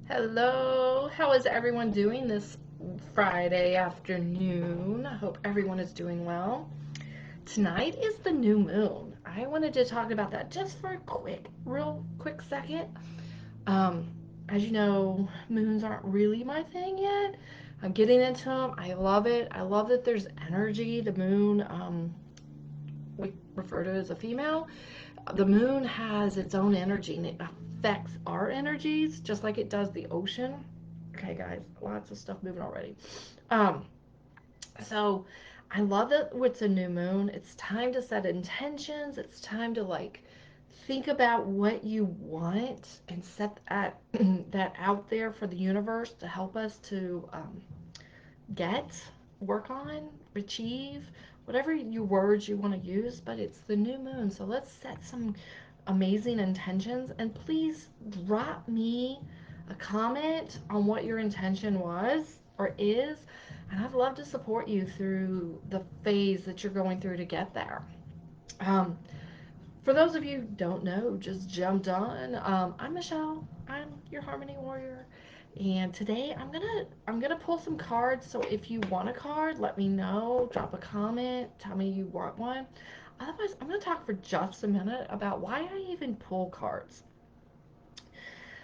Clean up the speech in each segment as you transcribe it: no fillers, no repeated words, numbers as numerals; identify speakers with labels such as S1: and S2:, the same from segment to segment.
S1: Hello, how is everyone doing this Friday afternoon? I hope everyone is doing well. Tonight is the new moon. I wanted to talk about that just for a real quick second. Um, as you know, moons aren't really my thing yet. I'm getting into them. I love it. I love that there's energy. The moon, we refer to as a female. The moon has its own energy and it affects our energies just like it does the ocean. Okay, guys, lots of stuff moving already. Um, so I love that it's a new moon. It's time to set intentions. It's time to think about what you want and set that out there for the universe to help us to get, work on, achieve, whatever your words you want to use. But it's the new moon, so let's set some amazing intentions, and please drop me a comment on what your intention was or is, and I'd love to support you through the phase that you're going through to get there. um, for those of you who don't know, just jumped on, I'm Michelle. I'm your harmony warrior, and today I'm gonna pull some cards. So if you want a card, let me know. Drop a comment. Tell me you want one. Otherwise, I'm gonna talk for just a minute about why I even pull cards.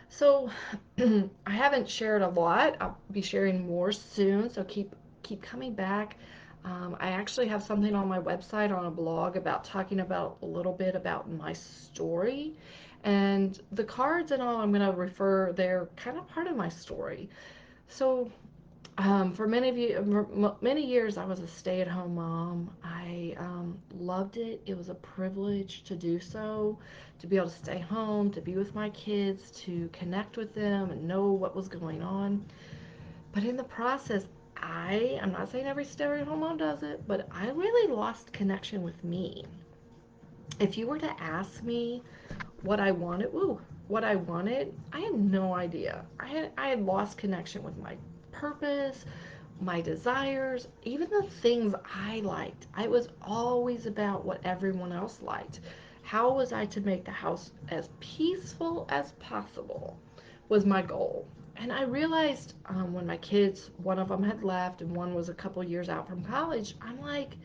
S1: So I haven't shared a lot. I'll be sharing more soon. So keep coming back. I actually have something on my website on a blog about talking about a little bit about my story, and the cards and all I'm going to refer. They're kind of part of my story. So for many of you, many years, I was a stay-at-home mom. I loved it. It was a privilege to do so, to be able to stay home, to be with my kids, to connect with them and know what was going on. But in the process, I'm not saying every stay-at-home mom does it, but I really lost connection with me. If you were to ask me what I wanted, I had no idea. I had lost connection with my purpose, my desires, even the things I liked. I was always about what everyone else liked. How was I to make the house as peaceful as possible was my goal. And I realized when my kids, one of them had left and one was a couple years out from college, I'm like,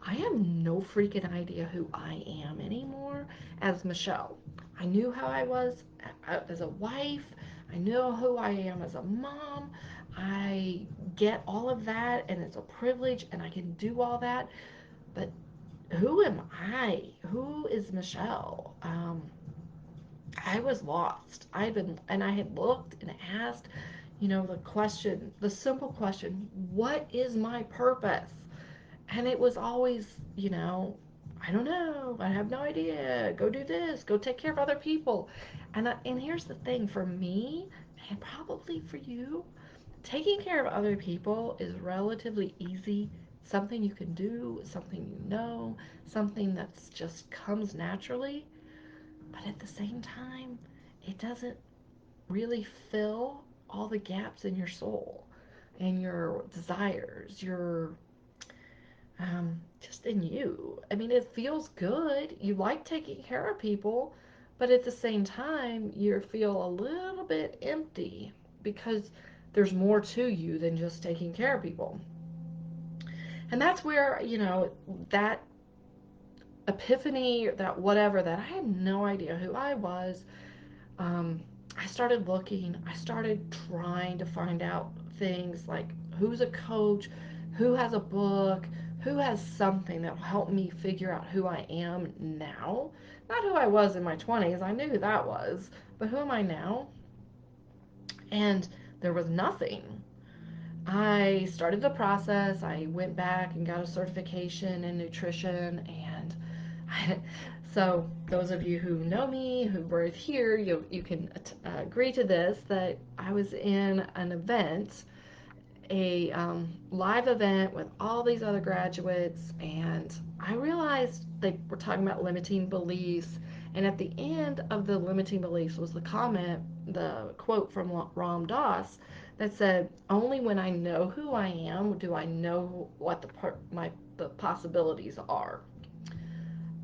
S1: I have no freaking idea who I am anymore as Michelle. I knew how I was as a wife. I know who I am as a mom. I get all of that, and it's a privilege, and I can do all that. But who am I? Who is Michelle? I was lost. And I had looked and asked, the question, the simple question, what is my purpose? And it was always, I don't know. I have no idea. Go do this. Go take care of other people. And here's the thing for me, and probably for you, taking care of other people is relatively easy. Something you can do, something something that's just comes naturally. But at the same time, it doesn't really fill all the gaps in your soul and your desires, your just in you. I mean, it feels good. You like taking care of people, but at the same time, you feel a little bit empty because there's more to you than just taking care of people. And that's where, that epiphany, that whatever, that I had no idea who I was. um, I started looking, I started trying to find out things like who's a coach, who has a book, who has something that will help me figure out who I am now. Not who I was in my 20s, I knew who that was, but who am I now? And there was nothing. I started the process. I went back and got a certification in nutrition, and I, so those of you who know me, who were here, you can agree to this, that I was in an event, a live event with all these other graduates, and I realized they were talking about limiting beliefs. And at the end of the limiting beliefs was the quote from Ram Dass that said, "Only when I know who I am do I know what the possibilities are."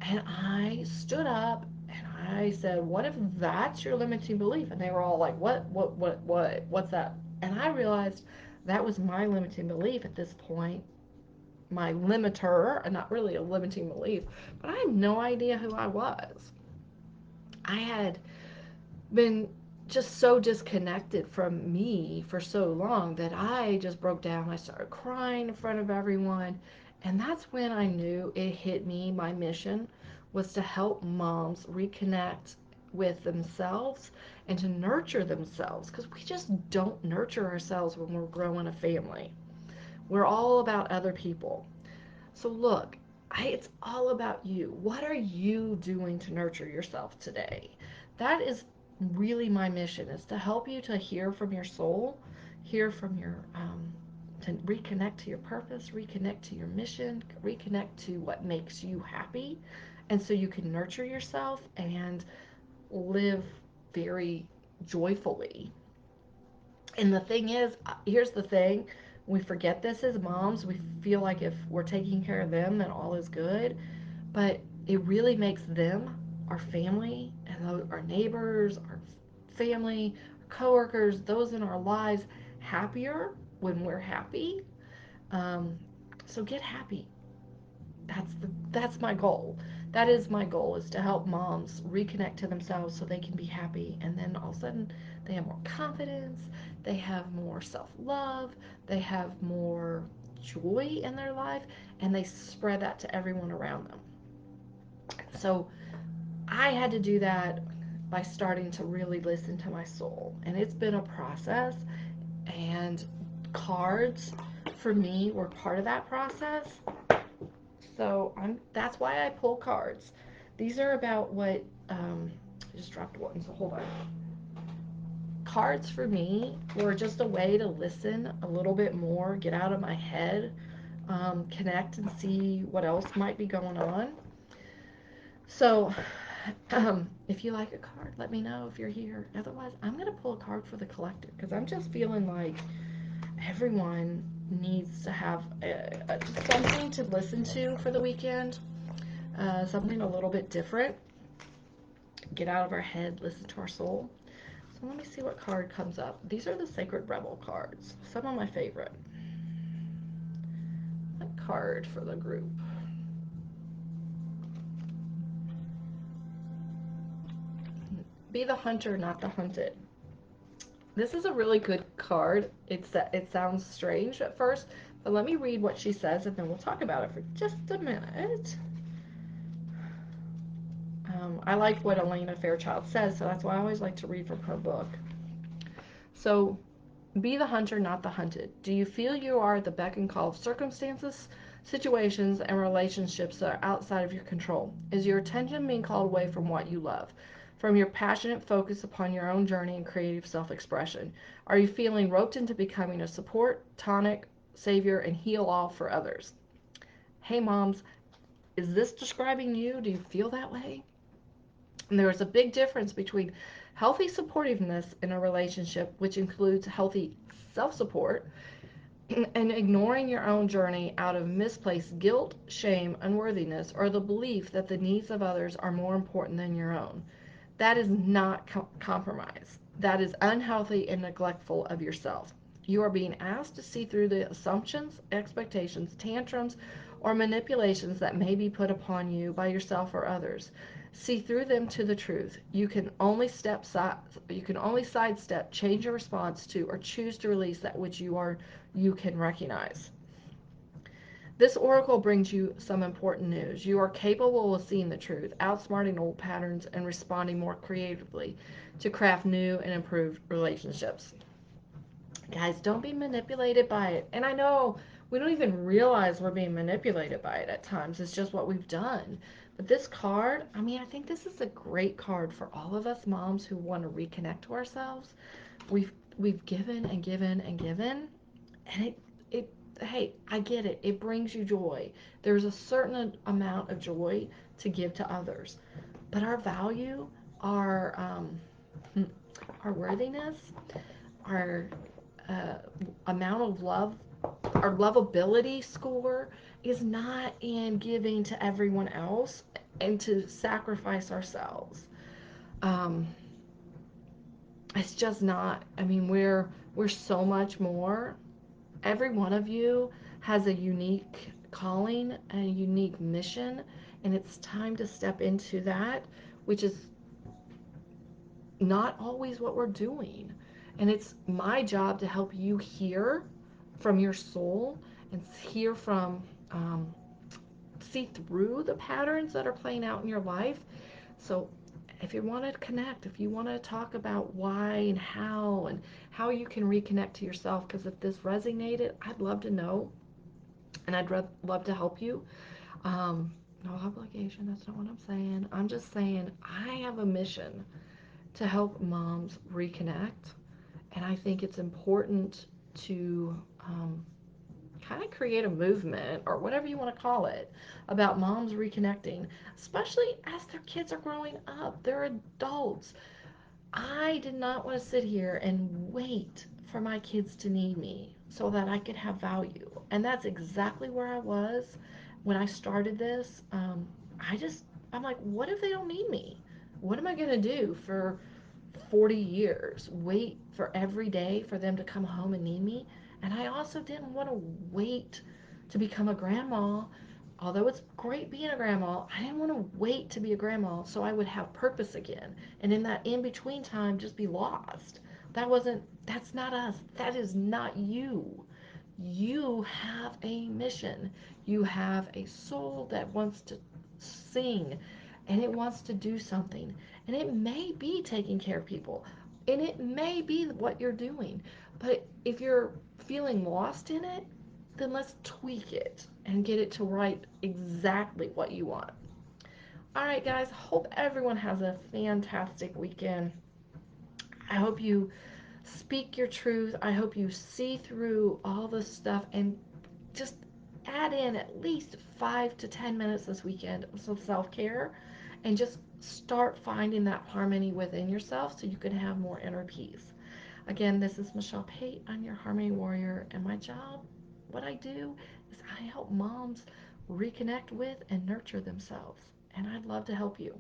S1: And I stood up And I said, what if that's your limiting belief? And they were all like, what's that? And I realized that was my limiting belief at this point, my limiter, and not really a limiting belief, but I had no idea who I was. I had been just so disconnected from me for so long that I just broke down. I started crying in front of everyone. And that's when I knew it hit me. My mission was to help moms reconnect with themselves and to nurture themselves because we just don't nurture ourselves when we're growing a family. We're all about other people. So, look, it's all about you. What are you doing to nurture yourself today? That is really my mission, is to help you to hear from your soul, hear from your, to reconnect to your purpose, reconnect to your mission, reconnect to what makes you happy. And so you can nurture yourself and live very joyfully. And the thing is, here's the thing, we forget this as moms. We feel like if we're taking care of them, then all is good. But it really makes them, our family, and our neighbors, our family, our coworkers, those in our lives, happier when we're happy. Um, so get happy. That's my goal. That is my goal, is to help moms reconnect to themselves so they can be happy, and then all of a sudden they have more confidence, they have more self-love, they have more joy in their life, and they spread that to everyone around them. So I had to do that by starting to really listen to my soul, and it's been a process. And cards for me were part of that process. So that's why I pull cards. These are about what, I just dropped one, so hold on. Cards for me were just a way to listen a little bit more, get out of my head, connect and see what else might be going on. So, if you like a card, let me know if you're here. Otherwise, I'm going to pull a card for the collective because I'm just feeling like everyone needs to have something to listen to for the weekend, something a little bit different. Get out of our head, listen to our soul. So let me see what card comes up. These are the Sacred Rebel cards, some of my favorite. What card for the group? Be the hunter, not the hunted. This is a really good card. It sounds strange at first, but let me read what she says and then we'll talk about it for just a minute. I like what Elena Fairchild says, so that's why I always like to read from her book. So, be the hunter, not the hunted. Do you feel you are at the beck and call of circumstances, situations, and relationships that are outside of your control? Is your attention being called away from what you love, from your passionate focus upon your own journey and creative self expression? Are you feeling roped into becoming a support, tonic, savior, and heal all for others? Hey, moms, is this describing you? Do you feel that way? And there is a big difference between healthy supportiveness in a relationship, which includes healthy self support, and ignoring your own journey out of misplaced guilt, shame, unworthiness, or the belief that the needs of others are more important than your own. That is not compromise. That is unhealthy and neglectful of yourself. You are being asked to see through the assumptions, expectations, tantrums, or manipulations that may be put upon you by yourself or others. See through them to the truth. You can only sidestep, change your response to, or choose to release that which you can recognize. This oracle brings you some important news. You are capable of seeing the truth, outsmarting old patterns, and responding more creatively to craft new and improved relationships. Guys, don't be manipulated by it. And I know we don't even realize we're being manipulated by it at times. It's just what we've done. But this card, I mean, I think this is a great card for all of us moms who want to reconnect to ourselves. We've given and given and given, and it hey, I get it. It brings you joy. There's a certain amount of joy to give to others, but our value, our our worthiness, our uh, amount of love, our lovability score is not in giving to everyone else. and to sacrifice ourselves. Um, it's just not. I mean, we're so much more. Every one of you has a unique calling and a unique mission, and it's time to step into that, which is not always what we're doing. And it's my job to help you hear from your soul and hear from, um, see through the patterns that are playing out in your life. So, if you want to connect, if you want to talk about why and how you can reconnect to yourself, because if this resonated, I'd love to know and love to help you. No obligation, that's not what I'm saying. I'm just saying I have a mission to help moms reconnect, and I think it's important to kind of create a movement or whatever you want to call it about moms reconnecting, especially as their kids are growing up. They're adults. I did not want to sit here and wait for my kids to need me so that I could have value. And that's exactly where I was when I started this. I just, I'm like, what if they don't need me? What am I going to do for 40 years? Wait for every day for them to come home and need me? And I also didn't want to wait to become a grandma. Although it's great being a grandma, I didn't want to wait to be a grandma so I would have purpose again. And in that in between time, just be lost. That's not us. That is not you. You have a mission. You have a soul that wants to sing and it wants to do something. And it may be taking care of people. And it may be what you're doing. But if you're feeling lost in it, then let's tweak it and get it to write exactly what you want. All right, guys, hope everyone has a fantastic weekend. I hope you speak your truth. I hope you see through all this stuff and just add in at least 5 to 10 minutes this weekend of some self care and just start finding that harmony within yourself so you can have more inner peace. Again, this is Michelle Pate. I'm your Harmony Warrior, and my job, what I do, is I help moms reconnect with and nurture themselves. And I'd love to help you.